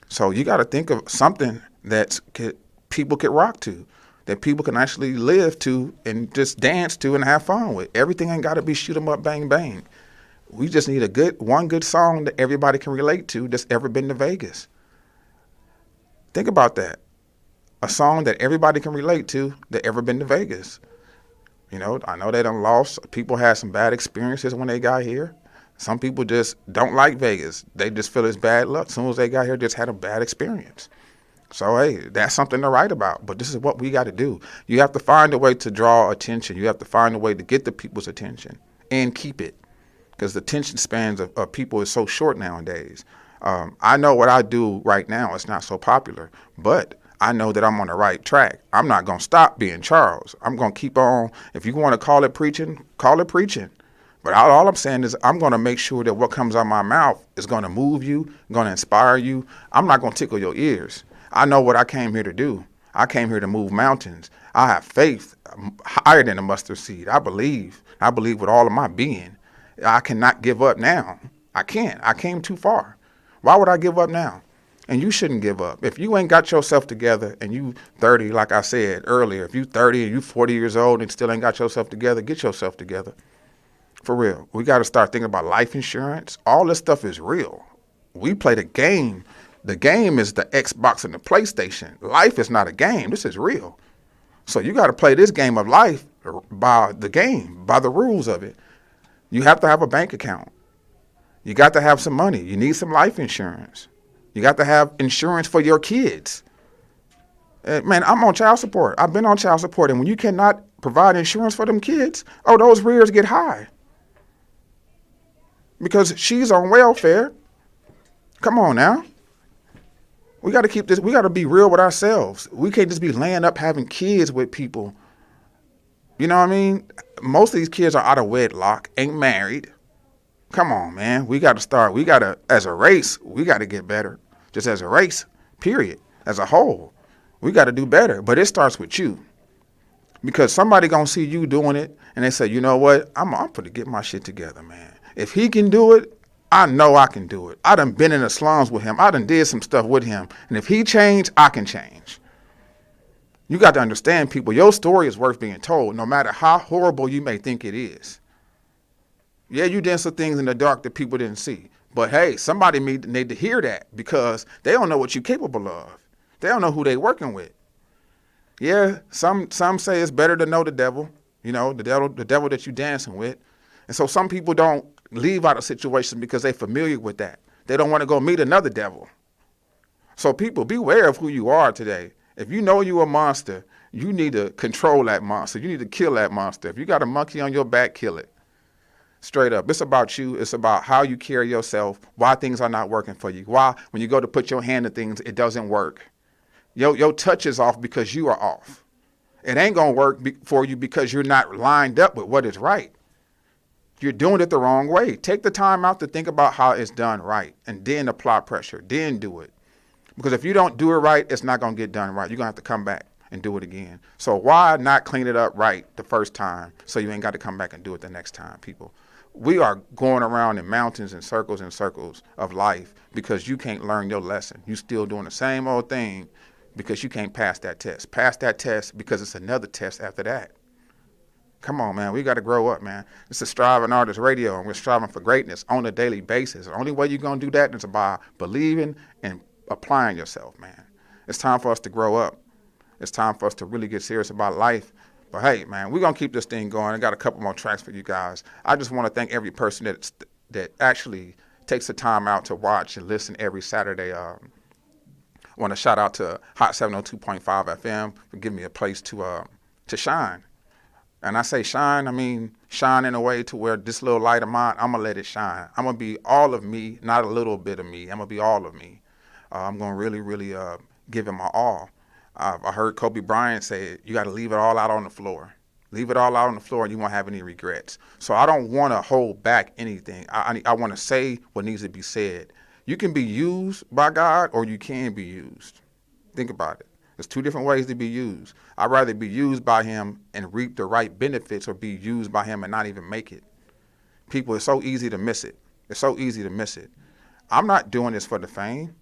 G: So you got to think of something that people could rock to, that people can actually live to and just dance to and have fun with. Everything ain't got to be shoot 'em up, bang, bang. We just need one good song that everybody can relate to that's ever been to Vegas. Think about that. A song that everybody can relate to that ever been to Vegas. You know, I know they done lost. People had some bad experiences when they got here. Some people just don't like Vegas. They just feel it's bad luck. As soon as they got here, just had a bad experience. So, hey, that's something to write about. But this is what we got to do. You have to find a way to draw attention. You have to find a way to get the people's attention and keep it. Because the attention spans of people is so short nowadays. I know what I do right now. It's not so popular. But I know that I'm on the right track. I'm not going to stop being Charles. I'm going to keep on. If you want to call it preaching, call it preaching. But all I'm saying is I'm going to make sure that what comes out of my mouth is going to move you, going to inspire you. I'm not going to tickle your ears. I know what I came here to do. I came here to move mountains. I have faith higher than a mustard seed. I believe with all of my being. I cannot give up now. I can't. I came too far. Why would I give up now? And you shouldn't give up. If you ain't got yourself together and you 30, like I said earlier, if you 30 and you 40 years old and still ain't got yourself together, get yourself together. For real. We got to start thinking about life insurance. All this stuff is real. We play the game. The game is the Xbox and the PlayStation. Life is not a game. This is real. So you got to play this game of life by the game, by the rules of it. You have to have a bank account. You got to have some money. You need some life insurance. You got to have insurance for your kids. Man, I'm on child support. I've been on child support. And when you cannot provide insurance for them kids, those rears get high. Because she's on welfare. Come on now. We got to keep this. We got to be real with ourselves. We can't just be laying up having kids with people. You know what I mean? Most of these kids are out of wedlock, ain't married. Come on, man. We got to start. We got to, as a race, we got to get better. Just as a race, period. As a whole, we got to do better. But it starts with you. Because somebody going to see you doing it, and they say, you know what? I'm going to get my shit together, man. If he can do it, I know I can do it. I done been in the slums with him. I done did some stuff with him. And if he changed, I can change. You got to understand, people, your story is worth being told, no matter how horrible you may think it is. Yeah, you did some things in the dark that people didn't see. But hey, somebody need to hear that because they don't know what you're capable of. They don't know who they working with. Yeah, some say it's better to know the devil, you know, the devil that you dancing with. And so some people don't leave out of situations because they're familiar with that. They don't want to go meet another devil. So people, beware of who you are today. If you know you're a monster, you need to control that monster. You need to kill that monster. If you got a monkey on your back, kill it. Straight up. It's about you. It's about how you carry yourself, why things are not working for you, why when you go to put your hand to things, it doesn't work. Your touch is off because you are off. It ain't going to work for you because you're not lined up with what is right. You're doing it the wrong way. Take the time out to think about how it's done right and then apply pressure, then do it. Because if you don't do it right, it's not going to get done right. You're going to have to come back and do it again. So why not clean it up right the first time so you ain't got to come back and do it the next time, people? We are going around in mountains and circles of life because you can't learn your lesson. You still doing the same old thing because you can't pass that test. Pass that test because it's another test after that. Come on, man. We got to grow up, man. This is Striving Artist Radio, and we're striving for greatness on a daily basis. The only way you're going to do that is by believing and applying yourself, man. It's time for us to grow up. It's time for us to really get serious about life. But hey, man, we're going to keep this thing going. I got a couple more tracks for you guys. I just want to thank every person that actually takes the time out to watch and listen every Saturday. I want to shout out to Hot 702.5 FM for giving me a place to shine. And I say shine, I mean shine in a way to where this little light of mine, I'm going to let it shine. I'm going to be all of me, not a little bit of me. I'm going to be all of me. I'm going to really, really give it my all. I heard Kobe Bryant say, you got to leave it all out on the floor. Leave it all out on the floor and you won't have any regrets. So I don't want to hold back anything. I want to say what needs to be said. You can be used by God or you can be used. Think about it. There's two different ways to be used. I'd rather be used by him and reap the right benefits or be used by him and not even make it. People, it's so easy to miss it. It's so easy to miss it. I'm not doing this for the fame.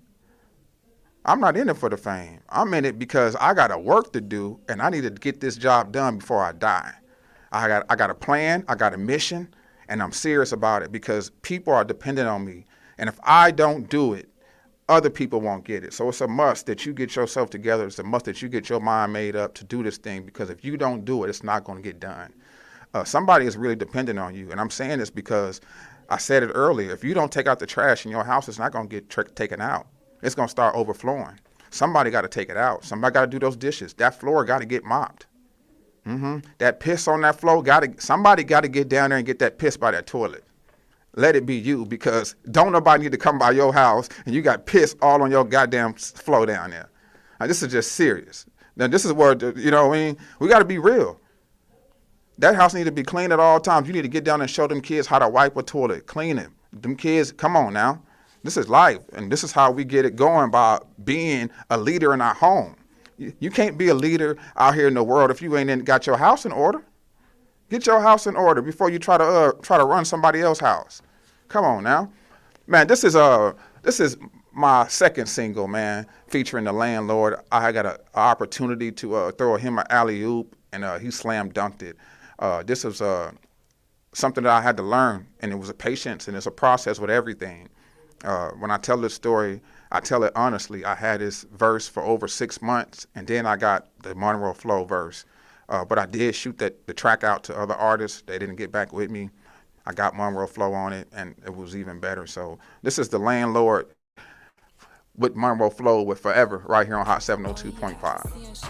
G: I'm not in it for the fame. I'm in it because I got a work to do and I need to get this job done before I die. I got a plan, I got a mission, and I'm serious about it because people are dependent on me. And if I don't do it, other people won't get it. So it's a must that you get yourself together. It's a must that you get your mind made up to do this thing because if you don't do it, it's not going to get done. Somebody is really dependent on you. And I'm saying this because I said it earlier. If you don't take out the trash in your house, it's not going to get taken out. It's going to start overflowing. Somebody got to take it out. Somebody got to do those dishes. That floor got to get mopped. That piss on that floor, somebody got to get down there and get that piss by that toilet. Let it be you because don't nobody need to come by your house and you got piss all on your goddamn floor down there. Now, this is just serious. Now, this is where, you know what I mean? We got to be real. That house need to be clean at all times. You need to get down and show them kids how to wipe a toilet, clean it. Them kids, come on now. This is life, and this is how we get it going by being a leader in our home. You can't be a leader out here in the world if you ain't got your house in order. Get your house in order before you try to run somebody else's house. Come on now, man. This is my second single, man, featuring the landlord. I got an opportunity to throw him an alley-oop, and he slam dunked it. This is something that I had to learn, and it was a patience, and it's a process with everything. When I tell this story, I tell it honestly. I had this verse for over 6 months, and then I got the Monroe Flow verse. But I did shoot the track out to other artists. They didn't get back with me. I got Monroe Flow on it, and it was even better. So this is the landlord with Monroe Flow with Forever right here on Hot 702.5.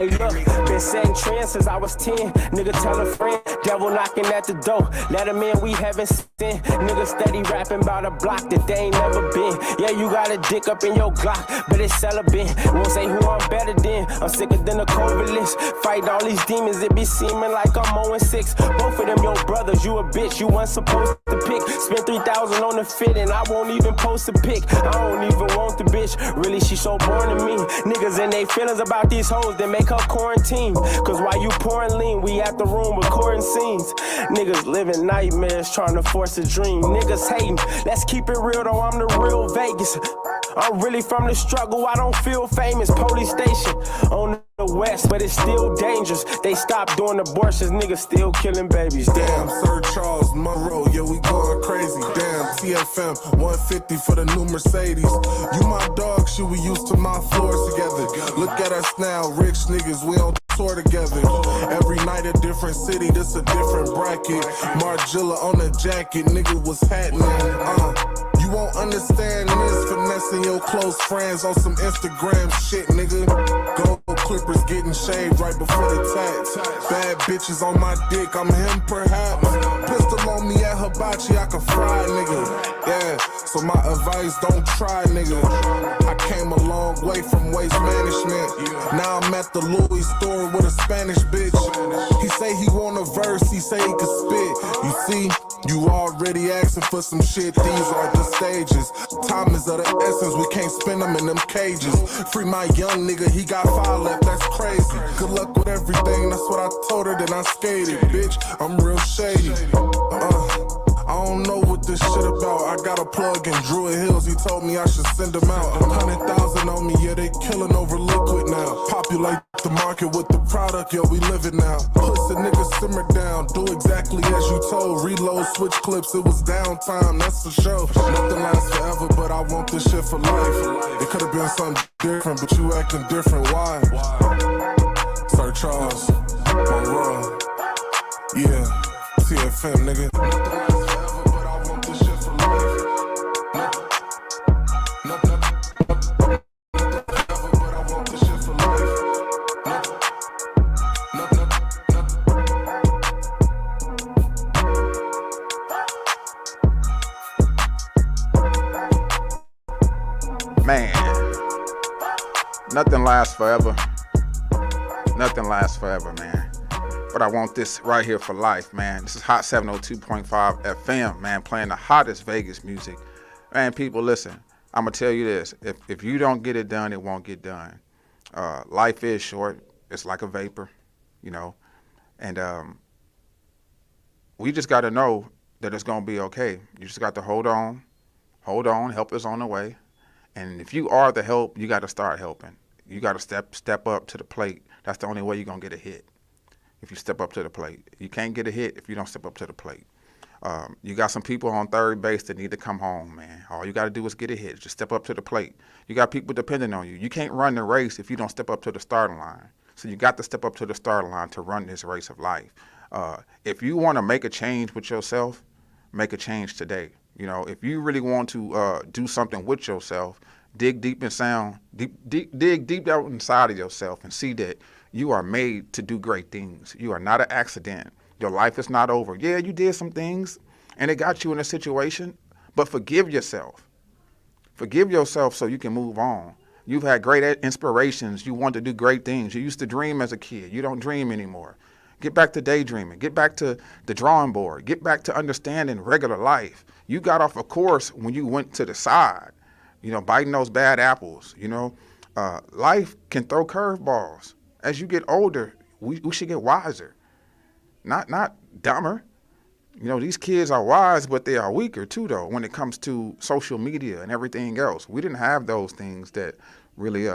M: Hey, look, been setting trends since I was 10. Nigga tell a friend, devil knocking at the door. Let him in, we haven't seen. Nigga steady rapping about a block that they ain't never been. Yeah, you got a dick up in your Glock, but it's celibate. Won't say who I'm better than. I'm sicker than a COVID list. Fight all these demons, it be seeming like I'm 0-6. Both of them your brothers, you a bitch, you wasn't supposed to pick. Spent 3,000 on the fit and I won't even post a pic. I don't even want the bitch, really she so born to me. Niggas and they feelings about these hoes that make her quarantine. Cause while you pouring lean, we at the room recording scenes. Niggas living nightmares trying to force a dream. Niggas hating, let's keep it real though, I'm the real Vegas. I'm really from the struggle, I don't feel famous. Police station on the west, but it's still dangerous. They stopped doing abortions, niggas still killing babies.
N: Damn, Sir Charles Monroe, yeah, we going crazy. Damn, TFM 150 for the new Mercedes. You my dog, shit, we used to my floors together. Look at us now, rich niggas, we on tour together. Every night a different city, this a different bracket. Margilla on the jacket, nigga, what's happening? You won't understand this, finessing your close friends on some Instagram shit, nigga. Gold clippers getting shaved right before the tats. Bad bitches on my dick, I'm him perhaps. Pistol on me at hibachi, I can fry, nigga. Yeah, so my advice, don't try, nigga. I came a long way from waste management. Now I'm at the Louis store with a Spanish bitch. He say he want a verse, he say he can spit. You see, you already asking for some shit, these are the stages. Time is of the essence, we can't spend them in them cages. Free my young nigga, he got 5 left, that's crazy. Good luck with everything, that's what I told her, then I skated. Bitch, I'm real shady. I don't know what this shit about. I got a plug in Druid Hills, he told me I should send him out. 100,000 on me, yeah, they killing over liquid now. Populate the market with the product, yo, we live it now. Pussy niggas simmer down, do exactly as you told. Reload, switch clips, it was downtime, that's for sure. Nothing lasts forever, but I want this shit for life. It could've been something different, but you acting different, why? Sir Charles, Monroe, yeah, TFM, nigga. Nothing lasts forever, but I want this shit for life.
G: Man, nothing lasts forever. Nothing lasts forever, man. But I want this right here for life, man. This is Hot 702.5 FM, man, playing the hottest Vegas music. Man, people, listen, I'm going to tell you this. If you don't get it done, it won't get done. Life is short. It's like a vapor, you know. And we just got to know that it's going to be okay. You just got to hold on, help is on the way. And if you are the help, you got to start helping. You got to step up to the plate. That's the only way you're going to get a hit, if you step up to the plate. You can't get a hit if you don't step up to the plate. You got some people on third base that need to come home, man. All you got to do is get a hit. Just step up to the plate. You got people depending on you. You can't run the race if you don't step up to the starting line. So you got to step up to the starting line to run this race of life. If you want to make a change with yourself, make a change today. You know, if you really want to do something with yourself, dig deep down inside of yourself and see that you are made to do great things. You are not an accident. Your life is not over. Yeah, you did some things and it got you in a situation, but forgive yourself. Forgive yourself so you can move on. You've had great inspirations. You want to do great things. You used to dream as a kid. You don't dream anymore. Get back to daydreaming. Get back to the drawing board. Get back to understanding regular life. You got off a course when you went to the side, you know, biting those bad apples. You know, life can throw curveballs. As you get older, we should get wiser, not dumber. You know, these kids are wise, but they are weaker too, though, when it comes to social media and everything else. We didn't have those things that really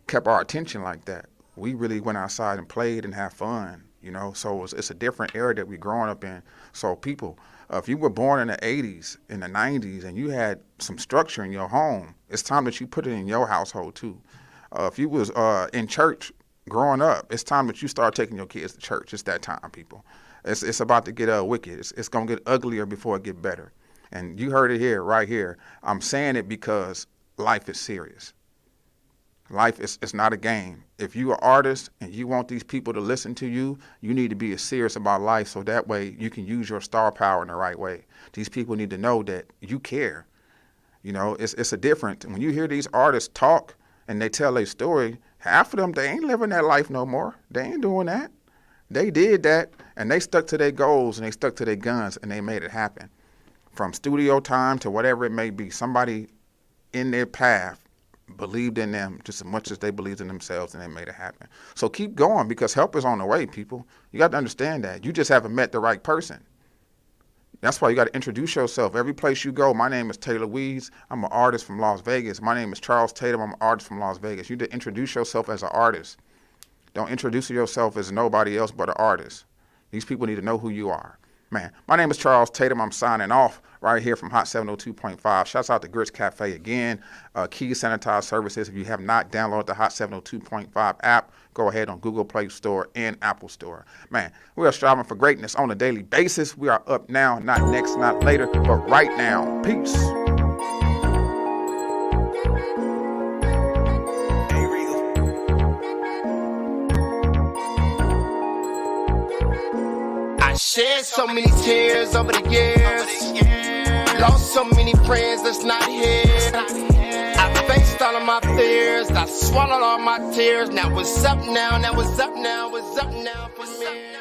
G: kept our attention like that. We really went outside and played and had fun, you know, so it's a different era that we're growing up in. So people, if you were born in the 80s, in the 90s, and you had some structure in your home, it's time that you put it in your household too. If you was in church growing up, it's time that you start taking your kids to church. It's that time, people. It's about to get wicked. It's going to get uglier before it get better. And you heard it here, right here. I'm saying it because life is serious. Life is not a game. If you're an artist and you want these people to listen to you, you need to be as serious about life so that way you can use your star power in the right way. These people need to know that you care. You know, it's a difference. When you hear these artists talk and they tell their story, half of them, they ain't living that life no more. They ain't doing that. They did that, and they stuck to their goals, and they stuck to their guns, and they made it happen. From studio time to whatever it may be, somebody in their path believed in them just as much as they believed in themselves, and they made it happen. So keep going, because help is on the way, people. You got to understand that. You just haven't met the right person. That's why you got to introduce yourself. Every place you go, my name is Taylor Weeds. I'm an artist from Las Vegas. My name is Charles Tatum. I'm an artist from Las Vegas. You need to introduce yourself as an artist. Don't introduce yourself as nobody else but an artist. These people need to know who you are. Man, my name is Charles Tatum. I'm signing off right here from Hot 702.5. Shouts out to Grits Cafe again. Keys Sanitized Services. If you have not downloaded the Hot 702.5 app, go ahead on Google Play Store and Apple Store. Man, we are striving for greatness on a daily basis. We are up now, not next, not later, but right now. Peace.
F: I shed so many tears over the years. Lost so many friends that's not here. I faced all of my fears. I swallowed all my tears. Now what's up now? Now what's up now? What's up now for me?